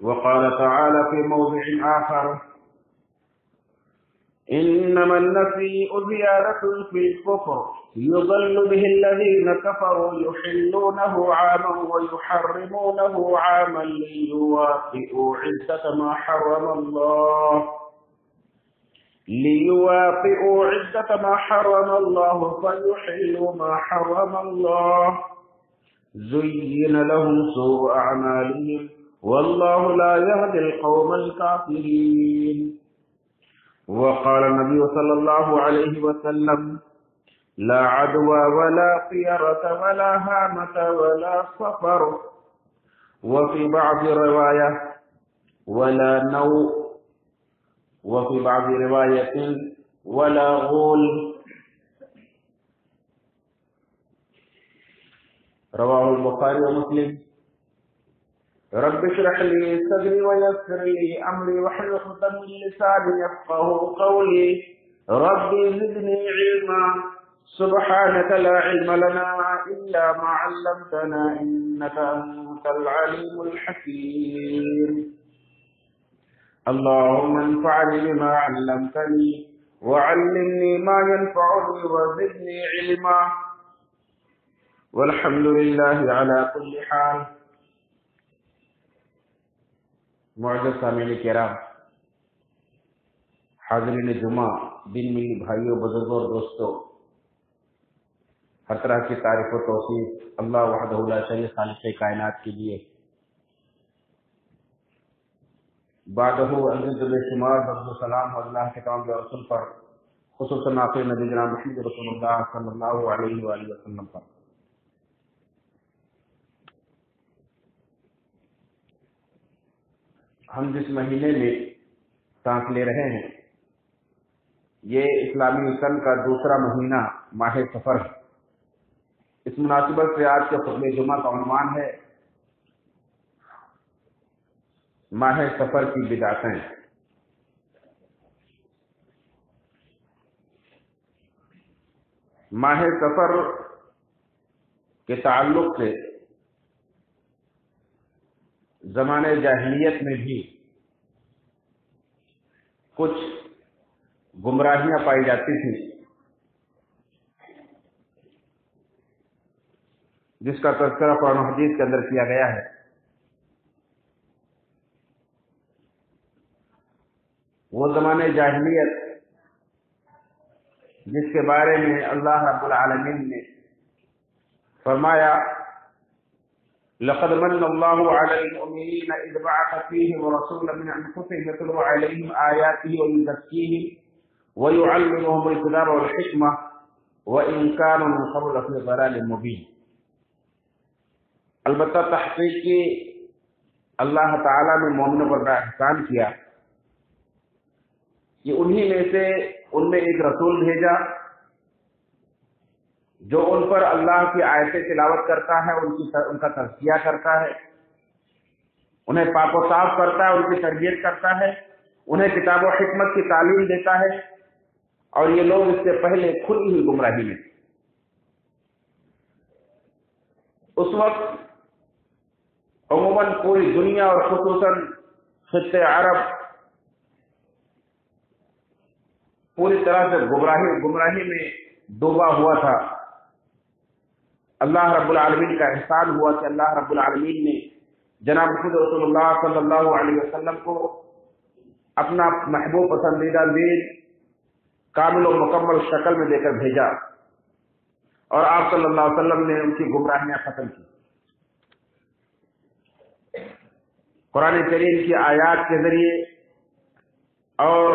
وقال تعالى في موضع آخر: إنما النسيء زيادة في الكفر يضل به الذين كفروا يحلونه عاما ويحرمونه عاما ليواطئوا عدة ما حرم الله فيحلوا ما حرم الله زين لهم سوء أعمالهم والله لا يهدي القوم الكافرين. وقال النبي صلى الله عليه وسلم: لا عدوى ولا طيرة ولا هامة ولا صفر، وفي بعض رواية ولا نوء، وفي بعض رواية ولا غول. رواه البخاري ومسلم. رب اشرح لي صدري ويسر لي امري واحلل عقدة من لساني يفقهوا قولي. رب زدني علما. سبحانك لا علم لنا الا ما علمتنا انك انت العليم الحكيم. اللهم انفعني بما علمتني وعلمني ما ينفعني وزدني علما. والحمد لله على كل حال. معزز سامعین کرام، حاضرین جمعہ، دین ملی بھائیوں، بزرگوں اور دوستوں، ہر طرح کی تعریف و توصیف اللہ وحدہ لا شریک خالق کائنات کے لیے، بعدہ انزل بے شمار درود و سلام اللہ کے تمام رسول پر، خصوصاً آخر نبی جناب محمد رسول اللہ صلی اللہ علیہ وآلہ وسلم پر۔ ہم جس مہینے میں سانس لے رہے ہیں یہ اسلامی سن کا دوسرا مہینہ ماہ سفر ہے۔ اس مناسبت سے آج کے خطبہ جمعہ کا عنوان ہے ماہ سفر کی بدعتیں۔ ماہ سفر کے تعلق سے زمانے جاہلیت میں بھی کچھ گمراہیاں پائی جاتی تھیں، جس کا تذکرہ قرآن و حدیث کے اندر کیا گیا ہے۔ وہ زمانے جاہلیت جس کے بارے میں اللہ رب العالمین نے فرمایا: لقد من الله على المؤمنين إذ بعث فيهم رسولا من أنفسهم يتلو عليهم آياته ويزكيهم ويعلمهم الكتاب والحكمة وإن كانوا من قبل في ضلال مبين۔ البتہ تحقیق کی اللہ تعالیٰ نے مومنوں پر بڑا احسان کیا کہ انہی میں سے ان میں ایک رسول بھیجا جو ان پر اللہ کی آیتیں تلاوت کرتا ہے، ان کا تزکیہ کرتا ہے، انہیں پاک و صاف کرتا ہے، ان کی تربیت کرتا ہے، انہیں کتاب و حکمت کی تعلیم دیتا ہے، اور یہ لوگ اس سے پہلے کھلی ہوئی گمراہی میں تھے۔ اس وقت عموماً پوری دنیا اور خصوصاً خطہ عرب پوری طرح سے گمراہی میں ڈوبا ہوا تھا۔ اللہ رب العالمین کا احسان ہوا کہ اللہ رب العالمین نے جناب محمد رسول اللہ صلی اللہ علیہ وسلم کو اپنا محبوب پسندیدہ دین کامل و مکمل شکل میں دے کر بھیجا، اور آپ صلی اللہ علیہ وسلم نے ان کی گمراہیاں ختم کی۔ قرآن کریم کی آیات کے ذریعے اور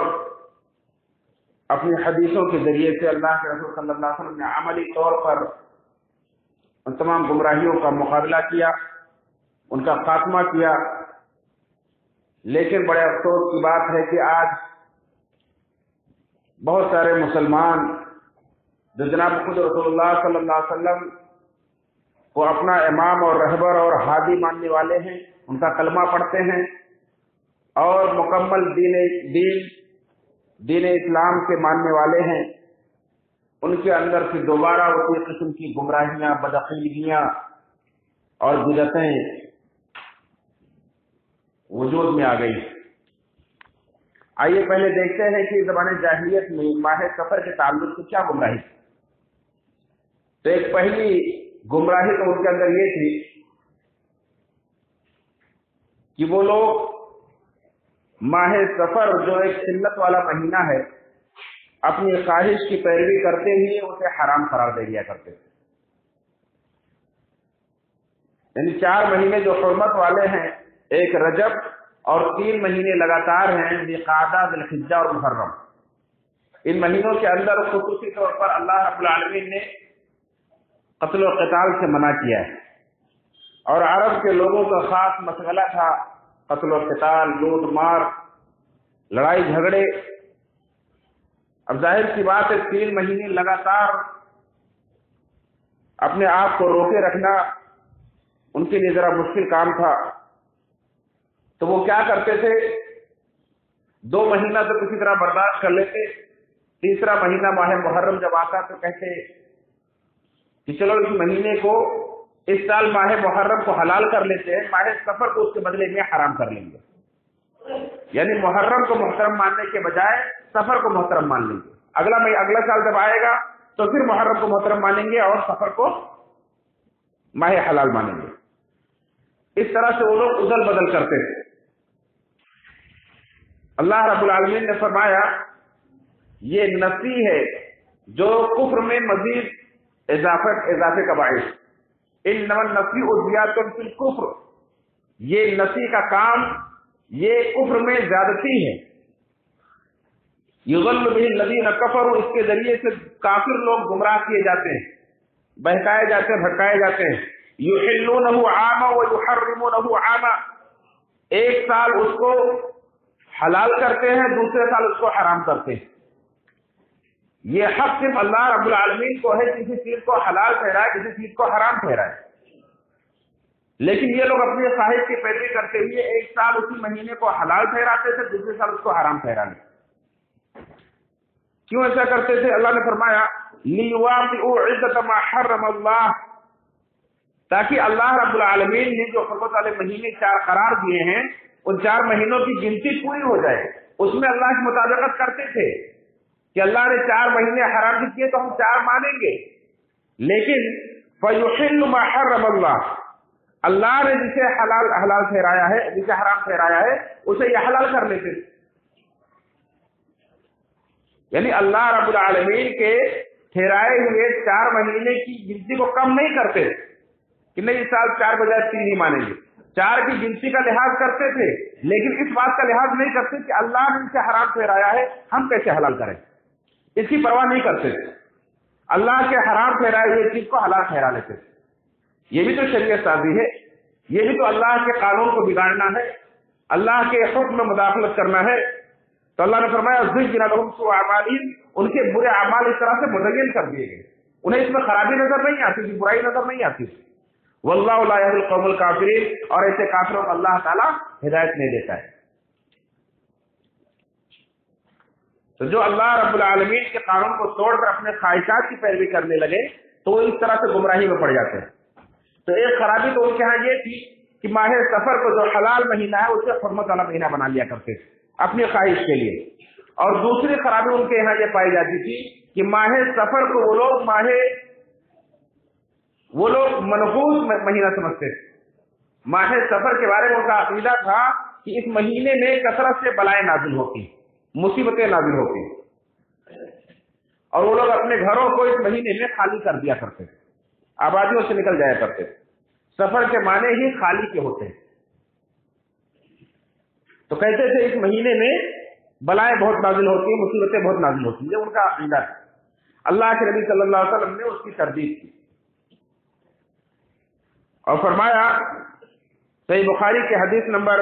اپنی حدیثوں کے ذریعے سے اللہ کے رسول صلی اللہ علیہ وسلم نے عملی طور پر ان تمام گمراہیوں کا مقابلہ کیا، ان کا خاتمہ کیا۔ لیکن بڑے افسوس کی بات ہے کہ آج بہت سارے مسلمان جو جناب خود رسول اللہ صلی اللہ علیہ وسلم کو اپنا امام اور رہبر اور ہادی ماننے والے ہیں، ان کا کلمہ پڑھتے ہیں اور مکمل دین اسلام کے ماننے والے ہیں، ان کے اندر سے دوبارہ اسی قسم کی گمراہیاں، بدعقیدگیاں اور بدعتیں وجود میں آ گئی۔ آئیے پہلے دیکھتے ہیں کہ زمانے جاہلیت میں ماہ سفر کے تعلق سے کیا گمراہی تھی۔ تو ایک پہلی گمراہی تو ان کے اندر یہ تھی کہ وہ لوگ ماہ سفر جو ایک سنت والا مہینہ ہے اپنی خواہش کی پیروی کرتے ہوئے اسے حرام قرار دے دیا کرتے تھے۔ یعنی 4 مہینے جو حرمت والے ہیں، ایک رجب اور 3 مہینے لگاتار ہیں ذوالقعدہ، ذوالحجہ اور محرم، ان مہینوں کے اندر خصوصی طور پر اللہ رب العالمین نے قتل و قتال سے منع کیا ہے، اور عرب کے لوگوں کا خاص مشغلہ تھا قتل و قتال، لوٹ مار، لڑائی جھگڑے۔ اب ظاہر سی بات ہے 3 مہینے لگاتار اپنے آپ کو روکے رکھنا ان کے لیے ذرا مشکل کام تھا، تو وہ کیا کرتے تھے، 2 مہینہ تو کسی طرح برداشت کر لیتے، تیسرا مہینہ ماہ محرم جب آتا تو کہتے کہ چلو اس مہینے کو اس سال ماہ محرم کو حلال کر لیتے ہیں، ماہ سفر کو اس کے بدلے میں حرام کر لیں گے۔ یعنی محرم کو محترم ماننے کے بجائے سفر کو محترم مان لیں گے، اگلا سال جب آئے گا تو پھر محرم کو محترم مانیں گے اور سفر کو ماہ حلال مانیں گے۔ اس طرح سے وہ لوگ ادل بدل کرتے تھے۔ اللہ رب العالمین نے فرمایا یہ نسی ہے جو کفر میں مزید اضافے کا باعث، انما النسیء زیادۃ فی الکفر، یہ نسی کا کام یہ کفر میں زیادتی ہے۔ یضل بہ الذین کفروا، اس کے ذریعے سے کافر لوگ گمراہ کیے جاتے ہیں، بہکائے جاتے ہیں، بھٹکائے جاتے ہیں۔ یحلونہ عاما ویحرمونہ عاما، ایک سال اس کو حلال کرتے ہیں، دوسرے سال اس کو حرام کرتے ہیں۔ یہ حق صرف اللہ رب العالمین کو ہے، کسی چیز کو حلال ٹھہرائے، کسی چیز کو حرام ٹھہرائے، لیکن یہ لوگ اپنی خواہش کی پیروی کرتے ہوئے ایک سال اسی مہینے کو حلال ٹھہراتے تھے، دوسرے سال اس کو حرام ٹھہرانے۔ کیوں ایسا کرتے تھے؟ اللہ نے فرمایا لیواطئوا عدۃ ما حرم اللہ، تاکہ اللہ رب العالمین نے جو حرمت والے مہینے 4 قرار دیے ہیں ان 4 مہینوں کی گنتی پوری ہو جائے۔ اس میں اللہ کی مطابقت کرتے تھے کہ اللہ نے 4 مہینے حرام کیے تو ہم 4 مانیں گے، لیکن فیحل ما حرم اللہ، اللہ نے جسے حلال ٹھہرایا ہے، جسے حرام ٹھہرایا ہے اسے یہ حلال کر لیتے۔ یعنی اللہ رب العالمین کے ٹھہرائے ہوئے 4 مہینے کی گنتی کو کم نہیں کرتے کہ نہیں اس سال 4 بجائے 3 ہی مانیں گے، 4 کی گنتی کا لحاظ کرتے تھے، لیکن اس بات کا لحاظ نہیں کرتے کہ اللہ نے اسے حرام ٹھہرایا ہے، ہم کیسے حلال کریں، اس کی پرواہ نہیں کرتے تھے۔ اللہ کے حرام ٹھہرائے ہوئے چیز کو حلال ٹھہرا لیتے تھے۔ یہ بھی تو شریعت سازی ہے، یہ بھی تو اللہ کے قانون کو بگاڑنا ہے، اللہ کے حکم میں مداخلت کرنا ہے۔ تو اللہ نے فرمایا زین لہم سوء اعمالہم، ان کے برے اعمال اس طرح سے مزین کر دیے گئے، انہیں اس میں خرابی نظر نہیں آتی تھی، برائی نظر نہیں آتی تھی۔ واللہ لا یہدی القوم الکافرین، اور ایسے کافروں کو اللہ تعالیٰ ہدایت نہیں دیتا ہے۔ تو جو اللہ رب العالمین کے قانون کو توڑ کر اپنے خواہشات کی پیروی کرنے لگے تو وہ اس طرح سے گمراہی میں پڑ جاتے ہیں۔ تو ایک خرابی تو ان کے ہاں یہ تھی کہ ماہ سفر کو جو حلال مہینہ ہے اسے حرمت والا مہینہ بنا لیا کرتے تھے اپنی خواہش کے لیے، اور دوسری خرابی ان کے یہاں یہ پائی جاتی تھی کہ ماہ سفر کو وہ لوگ منحوس مہینہ سمجھتے تھے۔ ماہ سفر کے بارے میں ان کا عقیدہ تھا کہ اس مہینے میں کثرت سے بلائیں نازل ہوتی، مصیبتیں نازل ہوتی، اور وہ لوگ اپنے گھروں کو اس مہینے میں خالی کر دیا کرتے تھے، آبادیوں سے نکل جایا کرتے تھے۔ سفر کے معنی ہی خالی کے ہوتے ہیں۔ تو کہتے تھے اس مہینے میں بلائیں بہت نازل ہوتی ہیں، مصیبتیں بہت نازل ہوتی ہیں، یہ ان کا عقیدہ ہے۔ اللہ کے نبی صلی اللہ علیہ وسلم نے اس کی تردید کی اور فرمایا، صحیح بخاری کے حدیث نمبر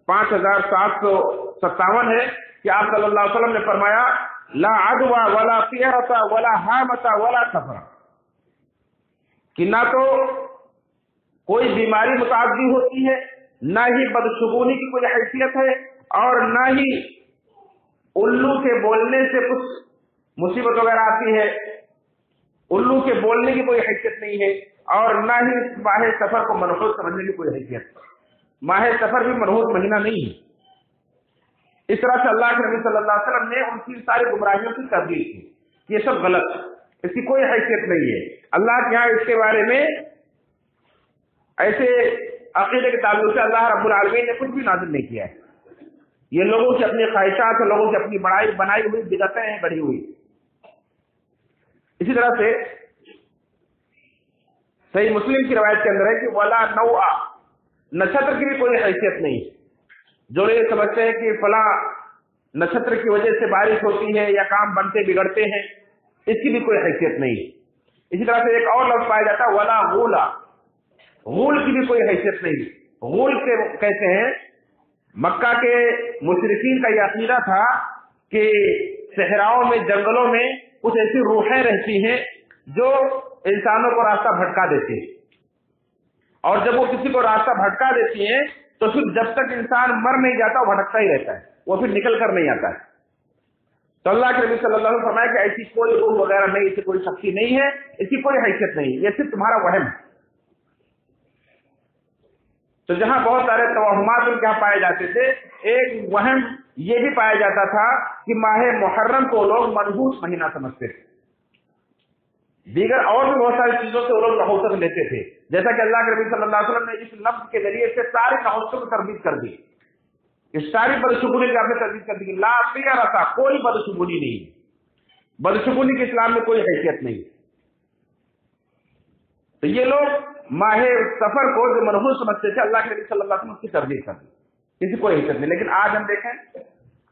5757 ہے کہ آپ صلی اللہ علیہ وسلم نے فرمایا لا عدوى ولا طیرة ولا حامة ولا سفر، کہ نہ تو کوئی بیماری متعدی ہوتی ہے، نہ ہی بدشگونی کی کوئی حیثیت ہے، اور نہ ہی الو کے بولنے سے کچھ مصیبت وغیرہ آتی ہے، الو کے بولنے کی کوئی حیثیت نہیں ہے، اور نہ ہی ماہ سفر کو منحوس سمجھنے کی کوئی حیثیت۔ ماہ سفر بھی منحوس مہینہ نہیں ہے۔ اس طرح سے اللہ کے نبی صلی اللہ علیہ وسلم نے ان کی ساری گمراہیوں کی تردید کی کہ یہ سب غلط، اس کی کوئی حیثیت نہیں ہے۔ اللہ کے یہاں اس کے بارے میں ایسے عقیدے کے تعلق سے اللہ رب العالمین نے کچھ بھی نازل نہیں کیا ہے۔ یہ لوگوں کی اپنی خواہشات اور لوگوں کی اپنی بنائی ہوئی بدعتیں ہیں گڑھی ہوئی۔ اسی طرح سے صحیح مسلم کی روایت کے اندر ہے کہ ولا نوع، نچھتر کی بھی کوئی حیثیت نہیں۔ جو یہ سمجھتے ہیں کہ فلاں نچھتر کی وجہ سے بارش ہوتی ہے یا کام بنتے بگڑتے ہیں، اس کی بھی کوئی حیثیت نہیں۔ اسی طرح سے ایک اور لفظ پایا جاتا ہے ولا غولا، غول کی بھی کوئی حیثیت نہیں۔ غول کے کہتے ہیں مکہ کے مشرکین کا یہ عقیدہ تھا کہ صحراؤں میں جنگلوں میں کچھ ایسی روحیں رہتی ہیں جو انسانوں کو راستہ بھٹکا دیتی ہیں، اور جب وہ کسی کو راستہ بھٹکا دیتی ہیں تو پھر جب تک انسان مر نہیں جاتا وہ بھٹکتا ہی رہتا ہے، وہ پھر نکل کر نہیں آتا ہے۔ تو اللہ کے نبی صلی اللہ علیہ وسلم فرمایا کہ ایسی کوئی روح وغیرہ نہیں، اس کی کوئی شکتی نہیں ہے، اس کی کوئی حیثیت نہیں، یہ صرف تمہارا وہم ہے۔ تو جہاں بہت سارے توہمات ان کے یہاں پائے جاتے تھے، ایک وہم یہ بھی پایا جاتا تھا کہ ماہ محرم کو لوگ منحوس مہینہ سمجھتے تھے۔ دیگر اور بھی بہت ساری چیزوں سے وہ لوگ نحوست لیتے تھے، جیسا کہ اللہ کے نبی صلی اللہ علیہ وسلم نے اس لفظ کے ذریعے سے ساری نحوستوں کو تردید کر دی، اس ساری بدشگونی کی آپ نے تردید کر دی۔ لا خیرۃ، کوئی بدشگونی نہیں، بدشگونی کے اسلام میں کوئی حیثیت نہیں۔ تو یہ لوگ ماہ سفر کو جو منحوس سمجھتے تھے، اللہ کے نبی صلی اللہ علیہ وسلم اس کی تردید کر دی، کسی کوئی حیثیت نہیں۔ لیکن آج ہم دیکھیں،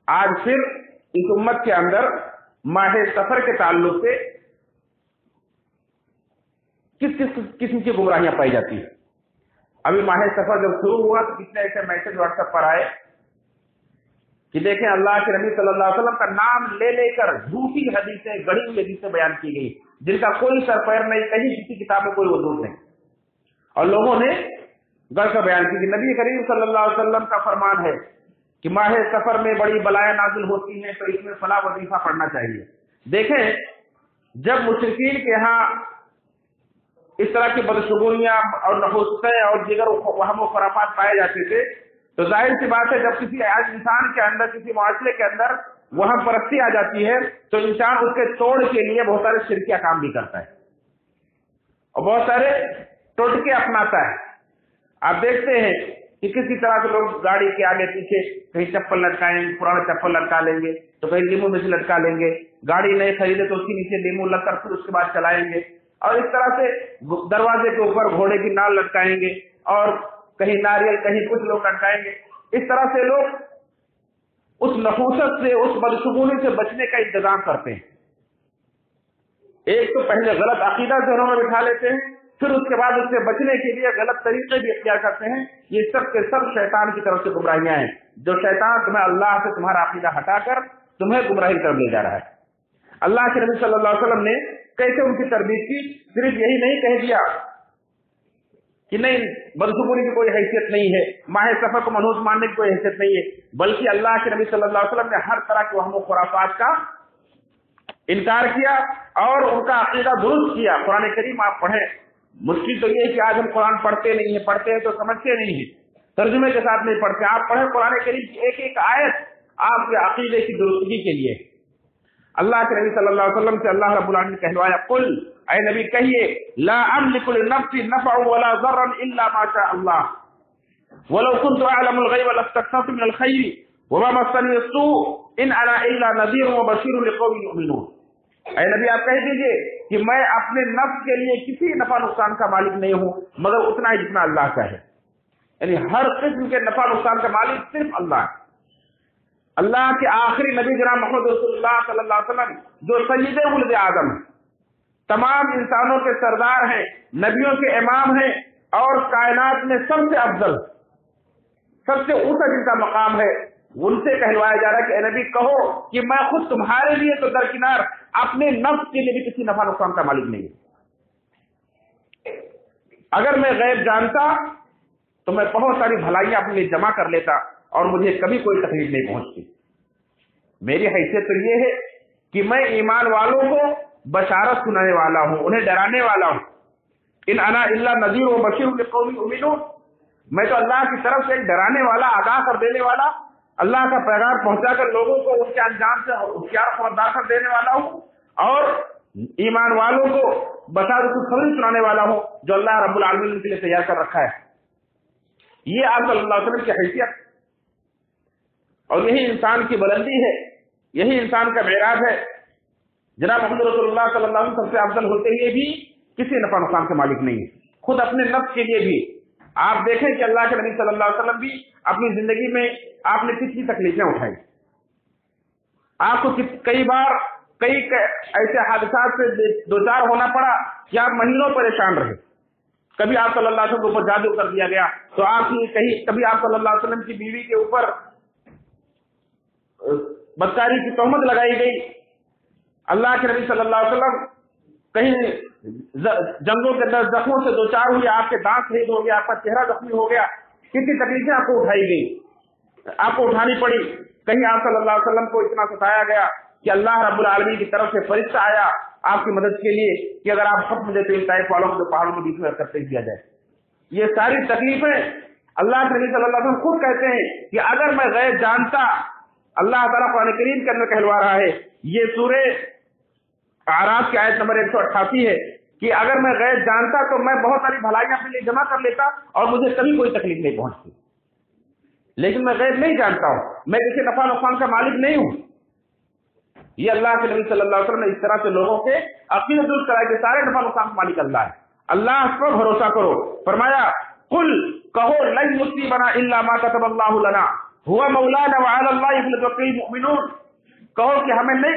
آج پھر اس امت کے اندر ماہ سفر کے تعلق سے کس قسم کی گمراہیاں پائی جاتی ہیں۔ ابھی ماہ سفر جب شروع ہوا تو کتنے ایسے میسج واٹس ایپ پر آئے کہ دیکھیں اللہ کے نبی صلی اللہ علیہ وسلم کا نام لے لے کر جھوٹی حدیثیں، گڑھی ہوئی حدیثیں بیان کی گئی جن کا کوئی سر پیر نہیں، کہیں کسی کتاب میں کوئی وجود نہیں، اور لوگوں نے گڑھ کر بیان کی کہ نبی کریم صلی اللہ علیہ وسلم کا فرمان ہے کہ ماہ سفر میں بڑی بلائیں نازل ہوتی ہیں تو اس میں فلاں وظیفہ پڑھنا چاہیے۔ دیکھیں، جب مشرکین کے ہاں اس طرح کی بدشگونیاں اور نحوستیں اور دیگر وہم و خرافات پائے جاتے تھے تو ظاہر سی بات ہے جب کسی انسان کے اندر، کسی معاشرے کے اندر وہم پرستی آ جاتی ہے تو انسان اس کے توڑ کے لیے بہت سارے شرکیہ کام بھی کرتا ہے اور بہت سارے ٹوٹکے اپناتا ہے۔ آپ دیکھتے ہیں کہ کسی طرح سے لوگ گاڑی کے آگے پیچھے کہیں چپل لٹکائیں گے، پرانا چپل لٹکا لیں گے، تو کہیں لیمو میں سے لٹکا لیں گے، گاڑی نہیں خریدے تو اس کے نیچے لیمو لگ کر پھر اس کے بعد چلائیں گے، اور اس طرح سے دروازے کے اوپر گھوڑے کی نال لٹکائیں گے، اور کہیں ناریل، کہیں کچھ لوگ لٹکائیں گے۔ اس طرح سے لوگ اس نحوست سے، اس بدشگونی سے بچنے کا انتظام کرتے ہیں۔ ایک تو پہلے غلط عقیدہ ذہنوں میں بٹھا لیتے ہیں، پھر اس کے بعد اس سے بچنے کے لیے غلط طریقے بھی اختیار کرتے ہیں۔ یہ سب کے سب شیطان کی طرف سے گمراہیاں ہیں، جو شیطان تمہیں اللہ سے تمہارا عقیدہ ہٹا کر تمہیں گمراہی طرف لے جا رہا ہے۔ اللہ کے نبی صلی اللہ علیہ وسلم نے کیسے ان کی تربیت کی؟ صرف یہی نہیں کہہ دیا کہ نہیں بدشگونی کی کوئی حیثیت نہیں ہے، ماہ سفر کو منحوس ماننے کی کوئی حیثیت نہیں ہے، بلکہ اللہ کے نبی صلی اللہ علیہ وسلم نے ہر طرح کے وہم و خرافات کا انکار کیا اور ان کا عقیدہ درست کیا۔ قرآن کریم آپ پڑھیں، مشکل تو یہ ہے کہ آج ہم قرآن پڑھتے نہیں ہیں، پڑھتے ہیں تو سمجھتے نہیں ہیں، ترجمے کے ساتھ نہیں پڑھتے۔ آپ پڑھیں قرآن کریم کی ایک ایک آیت آپ کے عقیدے کی درستگی کے لیے۔ اللہ کے نبی صلی اللہ علیہ وسلم سے اللہ رب العالمین نے کہلوایا، قل، اے نبی کہیے، لا املک لنفسی نفعا ولا ضرا الا ما شاء اللہ ولو كنت اعلم الغیب لاستكثرت من الخیر وما مسنی السوء ان انا الا نذیر وبشیر لقوم یؤمنون۔ اے نبی آپ کہہ دیجئے کہ میں اپنے نفس کے لیے کسی نفع نقصان کا مالک نہیں ہوں مگر اتنا ہی جتنا اللہ کا ہے، یعنی ہر قسم کے نفع نقصان کا مالک صرف اللہ ہے۔ اللہ کے آخری نبی جناب محمد رسول اللہ صلی اللہ علیہ وسلم جو سید ولد آدم ہیں، تمام انسانوں کے سردار ہیں، نبیوں کے امام ہیں، اور کائنات میں سب سے افضل، سب سے اونچا جن کا مقام ہے، ان سے کہلوایا جا رہا ہے کہ اے نبی کہو کہ میں خود تمہارے لیے تو درکنار اپنے نفس کے لیے بھی کسی نفع نقصان کا مالک نہیں ہوں۔ اگر میں غیب جانتا تو میں بہت ساری بھلائیاں اپنے لیے جمع کر لیتا اور مجھے کبھی کوئی تکلیف نہیں پہنچتی۔ میری حیثیت تو یہ ہے کہ میں ایمان والوں کو بشارت سنانے والا ہوں، انہیں ڈرانے والا ہوں۔ ان انا الا نذیر و بشیر لقوم یؤمنون، میں تو اللہ کی طرف سے ایک ڈرانے والا، آگاہ کر دینے والا، اللہ کا پیغام پہنچا کر لوگوں کو ان کے انجام سے ہوشیار خبردار کر دینے والا ہوں، اور ایمان والوں کو بتا دو خوشخبری سنانے والا ہوں جو اللہ رب العالمین کے لیے تیار کر رکھا ہے۔ یہ آپ صلی اللہ علیہ وسلم کی حیثیت اور یہی انسان کی بلندی ہے، یہی انسان کا معراج ہے۔ جناب محمد رسول اللہ صلی اللہ علیہ وسلم سب سے افضل ہوتے ہوئے بھی کسی نفع نقصان کے مالک نہیں ہے، خود اپنے نفس کے لیے بھی۔ آپ دیکھیں کہ اللہ کے نبی صلی اللہ علیہ وسلم بھی اپنی زندگی میں آپ نے کتنی تکلیفیں اٹھائی، آپ کو کئی بار کئی ایسے حادثات سے دوچار ہونا پڑا کہ آپ مہینوں پریشان رہے۔ کبھی آپ صلی اللہ علیہ وسلم کے اوپر جادو کر دیا گیا تو آپ کی کبھی آپ صلی اللہ علیہ وسلم کی بیوی کے اوپر بدکاری کی تہمت لگائی گئی، اللہ کے نبی صلی اللہ علیہ وسلم کہیں جنگوں کے اندر زخموں سے دوچار ہوئے، آپ کے دانت شہید ہو گیا، آپ کا چہرہ زخمی ہو گیا، کتنی تکلیفیں آپ کو اٹھائی گئی، آپ کو اٹھانی پڑی۔ کہیں آپ صلی اللہ علیہ وسلم کو اتنا ستایا گیا کہ اللہ رب العالمین کی طرف سے فرشتہ آیا آپ کی مدد کے لیے کہ اگر آپ حکم دیں تو ان طائف والوں کو پہاڑوں کے بیچ میں کرتے دیا جائے۔ یہ ساری تکلیفیں اللہ کے نبی صلی اللہ علیہ وسلم خود کہتے ہیں کہ اگر میں غیب جانتا، اللہ تعالیٰ قرآن کریم کے اندر کہلوا رہا ہے، یہ سورہ اعراف کی آیت نمبر 188 ہے کہ اگر میں غیب جانتا تو میں بہت ساری بھلائیاں اپنے لیے جمع کر لیتا اور مجھے کبھی کوئی تکلیف نہیں پہنچتی، لیکن میں غیب نہیں جانتا ہوں، میں کسی نفع نقصان کا مالک نہیں ہوں۔ یہ اللہ کے نبی صلی اللہ علیہ وسلم نے اس طرح سے لوگوں کے عقیدہ درست کرایا کہ سارے نفع نقصان کا مالک اللہ ہے، اللہ پر بھروسہ کرو۔ فرمایا قل کہو لن یصیبنا الا ما كتب اللہ لنا هو مولانا وعلى الله فليتوکل المؤمنون، کہو کہ ہمیں نہیں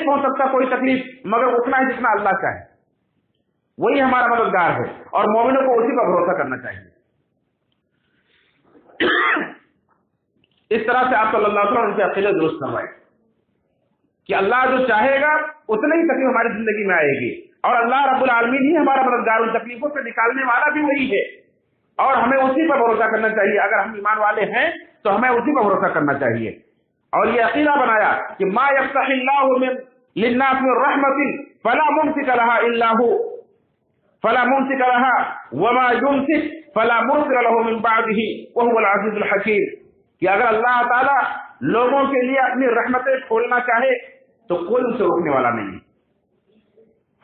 پہنچ سکتا کوئی تکلیف مگر اتنا ہی جتنا اللہ چاہے، وہی ہمارا مددگار ہے اور مومنوں کو اسی پر بھروسہ کرنا چاہیے۔ اس طرح سے آپ صلی اللہ علیہ وسلم ان کے عقیدے درست کروائے کہ اللہ جو چاہے گا اتنا ہی تکلیف ہماری زندگی میں آئے گی، اور اللہ رب العالمین ہی ہمارا مددگار، ان تکلیفوں سے نکالنے والا بھی وہی ہے، اور ہمیں اسی پر بھروسہ کرنا چاہیے۔ اگر ہم ایمان والے ہیں تو ہمیں اسی پر بھروسہ کرنا چاہیے، اور یہ عقیدہ بنایا کہ ما یفتح اللہ للناس من رحمت فلا ممسک لها الا هو فلا ممسک لها وما يمسک فلا مرسل له من بعده وهو العزیز الحکیم، کہ اگر اللہ تعالیٰ لوگوں کے لیے اپنی رحمتیں کھولنا چاہے تو کوئی اسے روکنے والا نہیں ہے۔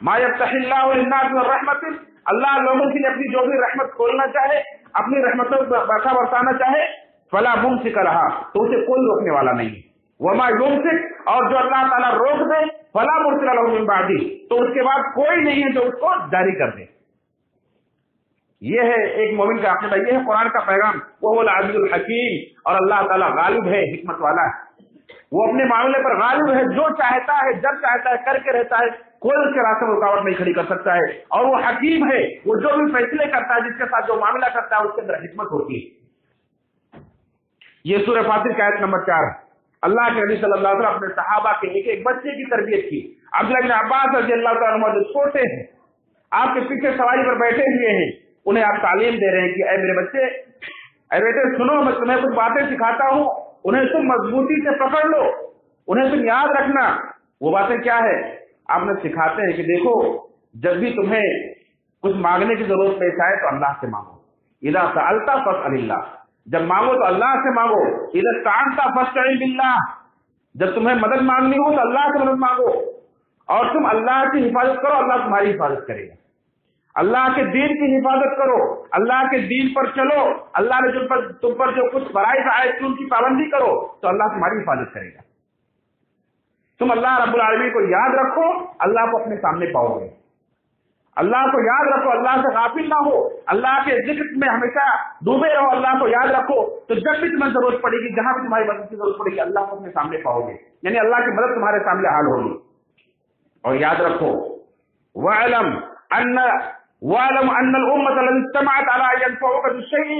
ما یفتح اللہ للناس من رحمت، اللہ لوگوں کے لیے اپنی جو بھی رحمت کھولنا چاہے، اپنی رحمتوں کو برسانا چاہے، فلا ممسک لها، تو اسے کوئی روکنے والا نہیں ہے۔ وما یمسک، اور جو اللہ تعالیٰ روک دے، فلا مرسل له من بعده، تو اس کے بعد کوئی نہیں ہے جو اس کو جاری کر دے۔ یہ ہے ایک مومن کا عقیدہ، یہ ہے قرآن کا پیغام۔ وہ العزیز الحکیم، اور اللہ تعالیٰ غالب ہے، حکمت والا ہے، وہ اپنے معاملے پر غالب ہے، جو چاہتا ہے جب چاہتا ہے کر کے رہتا ہے، کوئی اس کے راستے میں رکاوٹ نہیں کھڑی کر سکتا ہے، اور وہ حکیم ہے، وہ جو بھی فیصلے کرتا ہے، جس کے ساتھ جو معاملہ کرتا ہے اس کے اندر حکمت ہوتی ہے۔ یہ سورہ فاطر کی آیت نمبر 4 ہے۔ اللہ کے نبی صلی اللہ علیہ وسلم اپنے صحابہ کے ایک بچے کی تربیت کی۔ عبداللہ بن عباس رضی اللہ تعالیٰ عنہ جو چھوٹے ہیں، آپ کے پیچھے سواری پر بیٹھے ہوئے ہیں، انہیں آپ تعلیم دے رہے ہیں کہ اے میرے بچے، اے بیٹے سنو، میں تمہیں کچھ باتیں سکھاتا ہوں، انہیں تم مضبوطی سے پکڑ لو، انہیں تم یاد رکھنا۔ وہ باتیں کیا ہے؟ آپ نے سکھاتے ہیں کہ دیکھو، جب بھی تمہیں کچھ مانگنے کی ضرورت پیش آئے تو اللہ سے مانگو، اذا سألت فاسأل اللہ، جب مانگو تو اللہ سے مانگو، اذا استعنت فاستعن باللہ، جب تمہیں مدد مانگنی ہو تو اللہ سے مدد مانگو، اور تم اللہ کی حفاظت کرو، اللہ تمہاری حفاظت کرے گا۔ اللہ کے دین کی حفاظت کرو، اللہ کے دین پر چلو، اللہ نے تم پر جو کچھ فرائض آئے تم ان کی پابندی کرو تو اللہ تمہاری حفاظت کرے گا۔ تم اللہ رب العالمین کو یاد رکھو، اللہ کو اپنے سامنے پاؤ گے۔ اللہ کو یاد رکھو، اللہ سے غافل نہ ہو، اللہ کے ذکر میں ہمیشہ ڈوبے رہو، اللہ کو یاد رکھو، تو جب بھی تمہیں ضرورت پڑے گی، جہاں بھی تمہاری مدد کی ضرورت پڑے گی، اللہ کو اپنے سامنے پاؤ گے، یعنی اللہ کی مدد تمہارے سامنے حال ہوگی۔ اور یاد رکھو وَاعْلَمْ أَنَّ الْأُمَّةَ الَّتِي اجْتَمَعَتْ عَلَىٰ أَن يَنفَعُوكَ بِشَيْءٍ،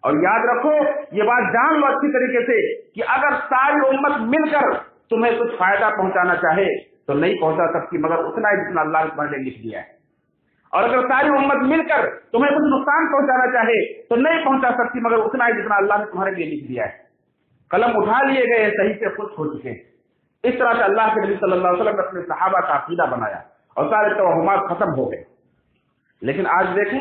اور یاد رکھو، یہ بات جان لو اچھی طریقے سے کہ اگر ساری امت مل کر تمہیں کچھ فائدہ پہنچانا چاہے تو نہیں پہنچا سکتی مگر اتنا ہی جتنا اللہ نے تمہارے لیے لکھ دیا ہے، اور اگر ساری امت مل کر تمہیں کچھ نقصان پہنچانا چاہے تو نہیں پہنچا سکتی مگر اتنا ہی جتنا اللہ نے تمہارے لیے لکھ دیا ہے۔ قلم اٹھا لیے گئے، صحیح سے خود ہو چکے ہیں۔ اس طرح سے اللہ کے نبی صلی اللہ علیہ وسلم نے اپنے صحابہ کا عقیدہ بنایا اور سارے توہمات ختم ہو گئے۔ لیکن آج دیکھیں،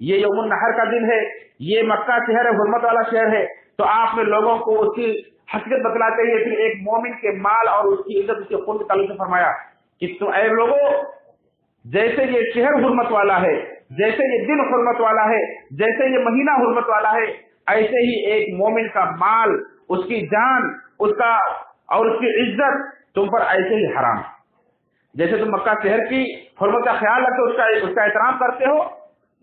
یہ یوم النحر کا دن ہے، یہ مکہ شہر ہے، حرمت والا شہر ہے، تو آپ نے لوگوں کو اس کی حقیقت بتلاتے ہوئے پھر ایک مومن کے مال اور اس کی عزت، اس کے خون کے تعلق سے فرمایا کہ تم اے لوگوں، جیسے یہ شہر حرمت والا ہے، جیسے یہ دن حرمت والا ہے، جیسے یہ مہینہ حرمت والا ہے، ایسے ہی ایک مومن کا مال، اس کی جان، اس کا اور اس کی عزت تم پر ایسے ہی حرام ہے۔ جیسے تم مکہ شہر کی حرمت کا خیال رکھتے اس کا احترام کرتے ہو،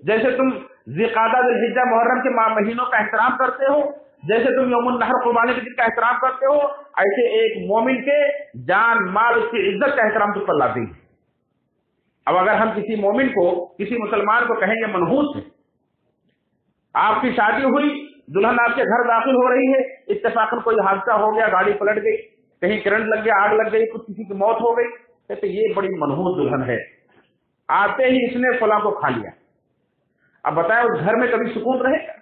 جیسے تم ذوالقعدہ ذوالحجہ محرم کے مہینوں کا احترام کرتے ہو، جیسے تم یوم النحر قربانی کے دن کا احترام کرتے ہو، ایسے ایک مومن کے جان، مال، اس کی عزت کا احترام تم پر لاتے ہیں۔ اب اگر ہم کسی مومن کو، کسی مسلمان کو کہیں گے منحوس ہے، آپ کی شادی ہوئی، دلہن آپ کے گھر داخل ہو رہی ہے، اتفاقاً کوئی حادثہ ہو گیا، گاڑی پلٹ گئی، کہیں کرنٹ لگ گیا، آگ لگ گئی، کچھ کسی کی موت ہو گئی، کہتے یہ بڑی منحوس دلہن ہے، آتے ہی اس نے فلاں کو کھا لیا۔ اب بتائیں اس گھر میں کبھی سکون رہے گا؟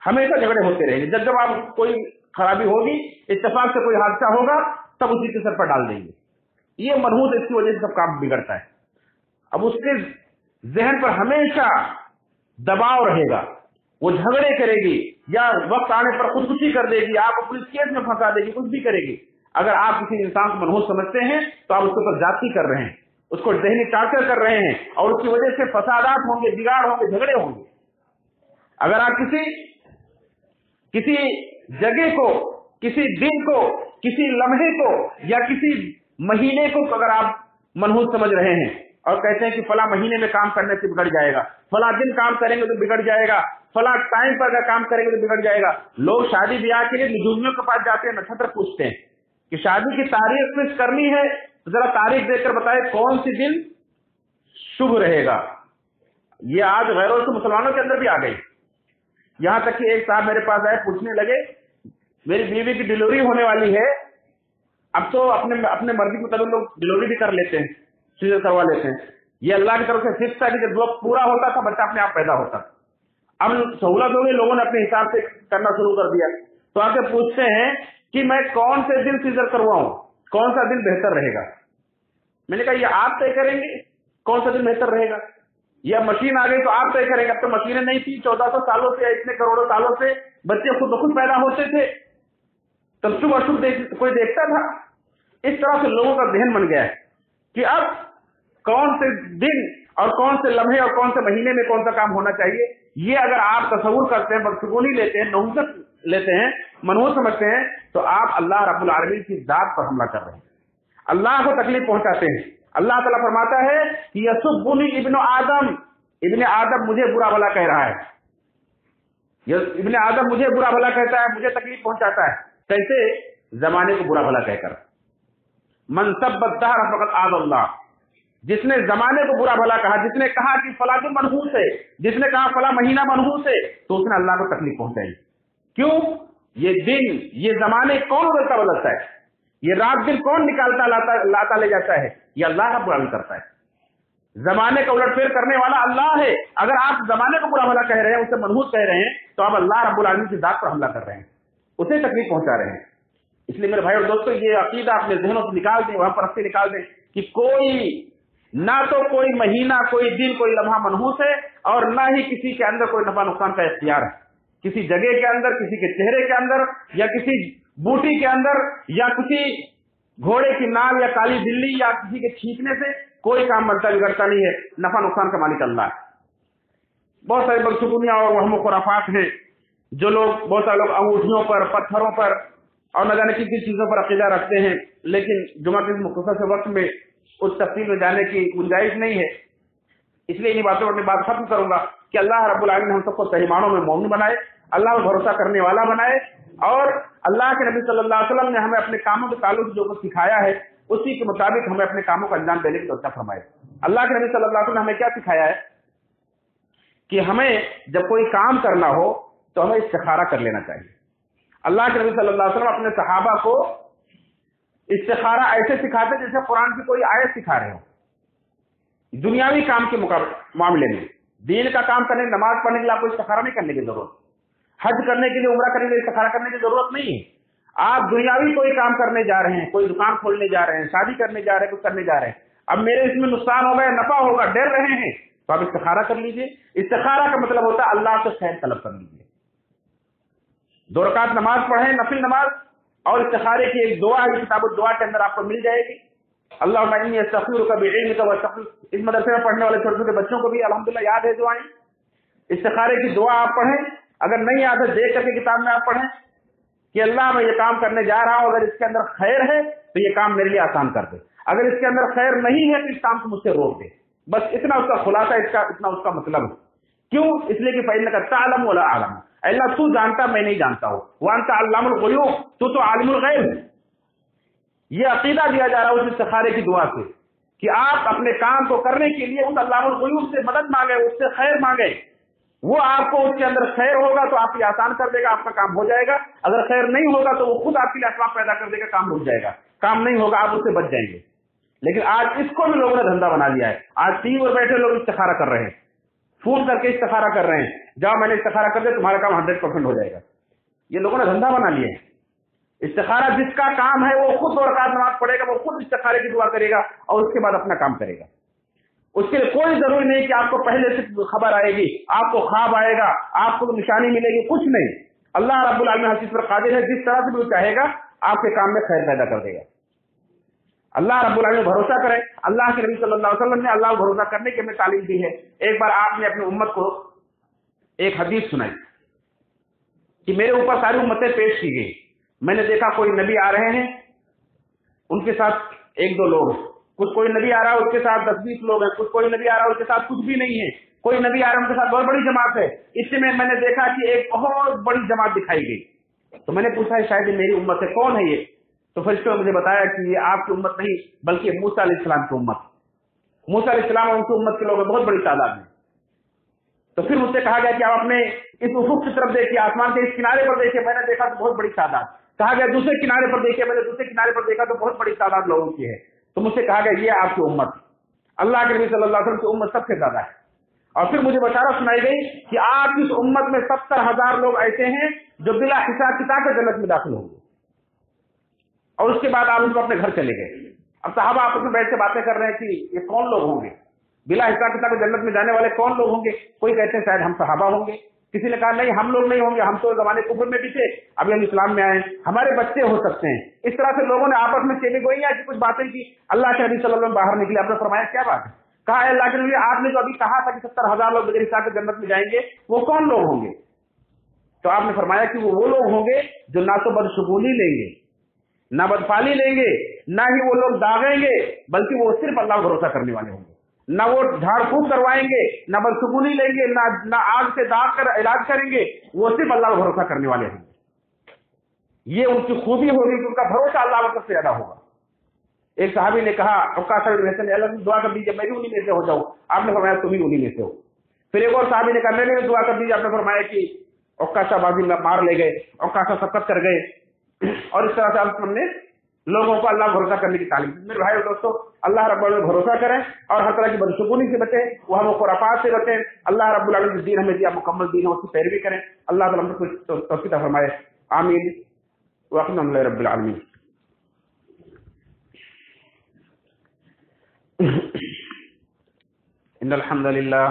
ہمیشہ جھگڑے ہوتے رہیں گے۔ جب جب آپ کوئی خرابی ہوگی، اتفاق سے کوئی حادثہ ہوگا، تب اسی کے سر پر ڈال دیں گے۔ یہ منحوس، اس کی وجہ سے سب کام بگڑتا ہے۔ اب اس کے ذہن پر ہمیشہ دباؤ رہے گا، وہ جھگڑے کرے گی یا وقت آنے پر خودکشی کر دے گی، آپ کو پولیس کیس میں پھنسا دے گی، کچھ بھی کرے گی۔ اگر آپ کسی انسان کو منحوس سمجھتے ہیں تو آپ اس کے اوپر زیادتی کر رہے ہیں، اس کو ذہنی ٹارچر کر رہے ہیں، اور اس کی وجہ سے فسادات ہوں گے، بگاڑ ہوں گے، جھگڑے ہوں گے۔ اگر آپ کسی جگہ کو، کسی دن کو، کسی لمحے کو یا کسی مہینے کو اگر آپ منحوس سمجھ رہے ہیں اور کہتے ہیں کہ فلاں مہینے میں کام کرنے سے بگڑ جائے گا، فلاں دن کام کریں گے تو بگڑ جائے گا، فلاں ٹائم پر اگر کام کریں گے تو بگڑ جائے گا۔ لوگ شادی بیاہ کے لیے نجومیوں کے پاس جاتے ہیں، نچھتر پوچھتے ہیں کہ شادی کی تاریخ فکس کرنی ہے تو ذرا تاریخ دیکھ کر بتائے کون سی دن شبھ رہے گا۔ یہ آج غیروں سے مسلمانوں کے اندر بھی آ گئی۔ یہاں تک کہ ایک صاحب میرے پاس آئے، پوچھنے لگے میری بیوی کی ڈلیوری ہونے والی ہے، اب تو اپنے مرضی کے مطابق لوگ ڈلیوری بھی کر لیتے ہیں، سیزر کروا لیتے ہیں، یہ اللہ کی طرف سے فکس تھا کہ جب وقت پورا ہوتا تھا بچہ اپنے آپ پیدا ہوتا۔ اب سہولت ہوگی، لوگوں نے اپنے حساب سے کرنا شروع کر دیا، تو آ کے پوچھتے ہیں کہ میں کون سے دن سیزر کرواؤں، کون سا دن بہتر رہے گا؟ میں نے کہا یہ آپ طے کریں گے کون سا دن بہتر رہے گا، یا مشین آ گئی تو آپ طے کریں گے؟ اب تو مشینیں نہیں تھی، 1400 سالوں سے، اتنے کروڑوں سالوں سے بچے خود بخود پیدا ہوتے تھے، تب شبھ اشبھ کوئی دیکھتا تھا؟ اس طرح سے لوگوں کا ذہن بن گیا ہے کہ اب کون سے دن اور کون سے لمحے اور کون سے مہینے میں کون سا کام ہونا چاہیے، یہ اگر آپ تصور کرتے ہیں، بدسگونی لیتے ہیں، نحوست لیتے ہیں، منحوس سمجھتے ہیں، تو آپ اللہ رب العالمین کی ذات پر حملہ کر رہے ہیں، اللہ کو تکلیف پہنچاتے ہیں۔ اللہ تعالیٰ فرماتا ہے کہ یسبنی ابن آدم، ابن آدم مجھے برا بھلا کہہ رہا ہے، ابن آدم مجھے برا بھلا کہتا ہے، مجھے تکلیف پہنچاتا ہے۔ کیسے؟ زمانے کو برا بھلا کہہ کر۔ من سب الدہر فقد آذ اللہ، جس نے زمانے کو برا بھلا کہا، جس نے کہا کہ فلاں دن منحوس ہے، جس نے کہا فلاں مہینہ منحوس ہے، تو اس نے اللہ کو تکلیف پہنچائی۔ کیوں؟ یہ دن، یہ زمانے کون بدلتا بدلتا ہے، یہ رات دن کون نکالتا لاتا لے جاتا ہے؟ یہ اللہ رب العالمین کرتا ہے۔ زمانے کا الٹ پھیر کرنے والا اللہ ہے۔ اگر آپ زمانے کو برا بھلا کہہ رہے ہیں، اسے منحوس کہہ رہے ہیں، تو آپ اللہ رب العالمین کی ذات پر حملہ کر رہے ہیں، اسے تکلیف پہنچا رہے ہیں۔ اس لیے میرے بھائی اور دوستو، یہ عقیدہ اپنے ذہنوں سے نکال دیں، وہاں پرستی نکال دیں کہ نہ تو کوئی مہینہ، کوئی دن، کوئی لمحہ منحوس ہے، اور نہ ہی کسی کے اندر کوئی نفع نقصان کا اختیار ہے۔ کسی جگہ کے اندر، کسی کے چہرے کے اندر، یا کسی بوٹی کے اندر، یا کسی گھوڑے کی نال، یا کالی بلی، یا کسی کے چھینکنے سے کوئی کام بنتا بگڑتا نہیں ہے۔ نفع نقصان کا مالک اللہ ہے۔ بہت ساری بدسکونیاں اور وہم و خرافات ہیں، جو لوگ، بہت سارے لوگ انگوٹھیوں پر، پتھروں پر اور نہ جانے کن کن چیزوں پر عقیدہ رکھتے ہیں، لیکن جمعہ کے مختصر سے وقت میں اس تفصیل میں جانے کی گنجائش نہیں ہے، اس لیے انہیں باتوں پر اپنی بات ختم کروں گا کہ اللہ رب العالمین ہم سب کو صحیح معنوں میں مومن بنائے، اللہ پر بھروسہ کرنے والا بنائے، اور اللہ کے نبی صلی اللہ علیہ وسلم نے ہمیں اپنے کاموں کے تعلق جو کچھ سکھایا ہے، اسی کے مطابق ہمیں اپنے کاموں کا انجام دینے کی توفیق فرمائے۔ اللہ کے نبی صلی اللہ علیہ وسلم نے ہمیں کیا سکھایا ہے کہ ہمیں جب کوئی کام کرنا ہو تو ہمیں استخارہ کر لینا چاہیے۔ اللہ کے نبی صلی اللہ علیہ وسلم اپنے صحابہ کو استخارہ ایسے سکھاتے جیسے قرآن کی کوئی آیت سکھا رہے ہو۔ دنیاوی کام کے معاملے میں، دین کا کام کرنے، نماز پڑھنے کے لیے آپ کو استخارہ نہیں کرنے کی ضرورت، حج کرنے کے لیے، عمرہ کرنے کے لیے استخارہ کرنے کی ضرورت نہیں ہے۔ آپ دنیاوی کوئی کام کرنے جا رہے ہیں، کوئی دکان کھولنے جا رہے ہیں، شادی کرنے جا رہے ہیں، کچھ کرنے جا رہے ہیں، اب میرے اس میں نقصان ہوگا یا نفع ہوگا، ڈر رہے ہیں، تو آپ استخارہ کر لیجئے. استخارہ کا مطلب ہوتا ہے اللہ سے خیر طلب کر لیجئے. 2 رکعت نماز پڑھیں نفل نماز, اور استخارے کی ایک دعا ہے کتاب الدعا کے اندر آپ کو مل جائے گی. اللہم انی استخیرک بعلمک واستخلص. اس مدرسے میں پڑھنے والے چھوٹے چھوٹے بچوں کو بھی الحمدللہ یاد ہے دعائیں. استخارے کی دعا آپ پڑھیں, اگر نہیں یاد ہے دیکھ کر کے کتاب میں آپ پڑھیں کہ اللہ میں یہ کام کرنے جا رہا ہوں, اگر اس کے اندر خیر ہے تو یہ کام میرے لیے آسان کر دے, اگر اس کے اندر خیر نہیں ہے تو اس کام کو مجھ سے روک دے. بس اتنا اس کا خلاصہ, اتنا اس کا مطلب ہے. کیوں؟ اس لیے کہ فإنک تعلم ولا اعلم. اللہ تو جانتا میں نہیں جانتا ہوں. وانت علام الغیوب, تو عالم الغیب ہے. یہ عقیدہ دیا جا رہا ہے اس استخارے کی دعا سے کہ آپ اپنے کام کو کرنے کے لیے اس علام الغیوب سے مدد مانگے, اس سے خیر مانگے. وہ آپ کو اس کے اندر خیر ہوگا تو آپ یہ آسان کر دے گا, آپ کا کام ہو جائے گا. اگر خیر نہیں ہوگا تو وہ خود آپ کے لیے اسباب پیدا کر دے گا, کام رک جائے گا. کام نہیں ہوگا آپ اس سے بچ جائیں گے. لیکن آج اس کو بھی لوگوں نے دھندا بنا لیا ہے. آج ٹی وی پر بیٹھے لوگ استخارہ کر رہے ہیں, فون کر کے استخارہ کر رہے ہیں, جاؤ میں نے استخارہ کر دیا تمہارا کام 100% ہو جائے گا. یہ لوگوں نے دھندا بنا لیا ہے. استخارہ جس کا کام ہے وہ خود 2 رکعت نماز پڑھے گا, وہ خود استخارے کی دعا کرے گا اور اس کے بعد اپنا کام کرے گا. اس کے لیے کوئی ضروری نہیں کہ آپ کو پہلے سے خبر آئے گی, آپ کو خواب آئے گا, آپ کو نشانی ملے گی, کچھ نہیں. اللہ رب العالمین ہر چیز پر قادر ہے, جس طرح سے بھی چاہے گا آپ کے کام میں خیر پیدا کر دے گا. اللہ رب العالمین بھروسہ کریں. اللہ کے نبی صلی اللہ علیہ وسلم نے اللہ کو بھروسہ کرنے کی ہمیں تعلیم دی ہے. ایک بار آپ نے اپنی امت کو ایک حدیث سنائی کہ میرے اوپر ساری امتیں پیش کی گئی. میں نے دیکھا کوئی نبی آ رہے ہیں, ان کے ساتھ 1-2 لوگ, کچھ کوئی نبی آ رہا ہے اس کے ساتھ 10-20 لوگ ہیں, کچھ کوئی نبی آ رہا ہے اس کے ساتھ کچھ بھی نہیں ہے, کوئی نبی آ رہا ہے ان کے ساتھ بہت بڑی جماعت ہے. اس میں نے دیکھا کہ ایک بہت بڑی جماعت دکھائی گئی. تو میں نے پوچھا شاید یہ میری امت ہے, کون ہے یہ؟ تو فرشتوں نے مجھے بتایا کہ یہ آپ کی امت نہیں بلکہ موسیٰ علیہ السلام کی امت. موسیٰ علیہ السلام اور ان کی امت کے لوگ بہت بڑی تعداد میں. تو پھر مجھ سے کہا گیا کہ آپ اپنے اس افق کی طرف دیکھیے, آسمان کے اس کنارے پر دیکھیے. میں نے دیکھا تو بہت بڑی تعداد. کہا گیا دوسرے کنارے پر دیکھیے. میں نے دوسرے کنارے پر دیکھا تو بہت بڑی تعداد لوگوں کی ہے. تو مجھ سے کہا گیا یہ آپ کی امت. اللہ کے نبی صلی اللہ علیہ وسلم کی امت سب سے زیادہ ہے. اور پھر مجھے بشارت سنائی گئی کہ آپ کی اس امت میں 70,000 لوگ ایسے ہیں جو بلا حساب کتاب کے جنت میں داخل ہوں گے. اور اس کے بعد آپ ان کو اپنے گھر چلے گئے. اب صحابہ آپس میں بیٹھ کے باتیں کر رہے ہیں کہ یہ کون لوگ ہوں گے, بلا حساب کتاب جنت میں جانے والے کون لوگ ہوں گے. کوئی کہتے ہیں شاید ہم صحابہ ہوں گے, کسی نے کہا نہیں ہم لوگ نہیں ہوں گے, ہم تو زمانے کفر میں بھی تھے, ابھی ہم اسلام میں آئے, ہمارے بچے ہو سکتے ہیں. اس طرح سے لوگوں نے آپس میں چیلے گوئیاں کی کچھ باتیں کی. اللہ کے نبی صلی اللہ علیہ وسلم باہر نکلے. آپ نے فرمایا کیا بات ہے؟ کہا ہے اللہ کے نبی آپ نے جو ابھی کہا تھا کہ 70,000 لوگ بغیر حساب کے جنت میں جائیں گے, وہ کون لوگ ہوں گے؟ تو آپ نے فرمایا کہ وہ لوگ ہوں گے جو نہ تو بدشگونی لیں گے, نہ بدفالی لیں گے, نہ ہی وہ لوگ داغیں گے, بلکہ وہ صرف اللہ کو بھروسہ کرنے والے ہوں گے. نہ وہ جھاڑ پھونک کروائیں گے, نہ بدسگونی لیں گے, نہ آگ سے داغ کر علاج کریں گے, وہ صرف اللہ کو بھروسہ کرنے والے ہوں گے. یہ ان کی خوبی ہوگی کہ ان کا بھروسہ اللہ وقت سے زیادہ ہوگا. ایک صحابی نے کہا اللہ دعا کر دیجیے میں بھی انہیں میں سے ہو جاؤں. آپ نے فرمایا تم بھی انہیں میں سے ہو. پھر ایک اور صحابی نے کہا میں نے دعا کر دیجیے. آپ نے فرمایا کہ عکاشہ بازی میں مار لے گئے, عکاشہ سقط کر گئے. اور اس طرح سے ہم نے لوگوں کو اللہ بھروسہ کرنے کی تعلیم. میرے بھائی اور دوستوں, اللہ رب العالمین بھروسہ کریں اور ہر طرح کی بدشگونی سے بچیں, وہ ہم خرافات سے بچیں. اللہ رب العالمین جو دین ہمیں دیا مکمل دین ہے اس کی پیروی کریں. اللہ تعالیٰ ہم کو توفیق فرمائے. آمین. والحمد للہ رب العالمین. ان الحمد للہ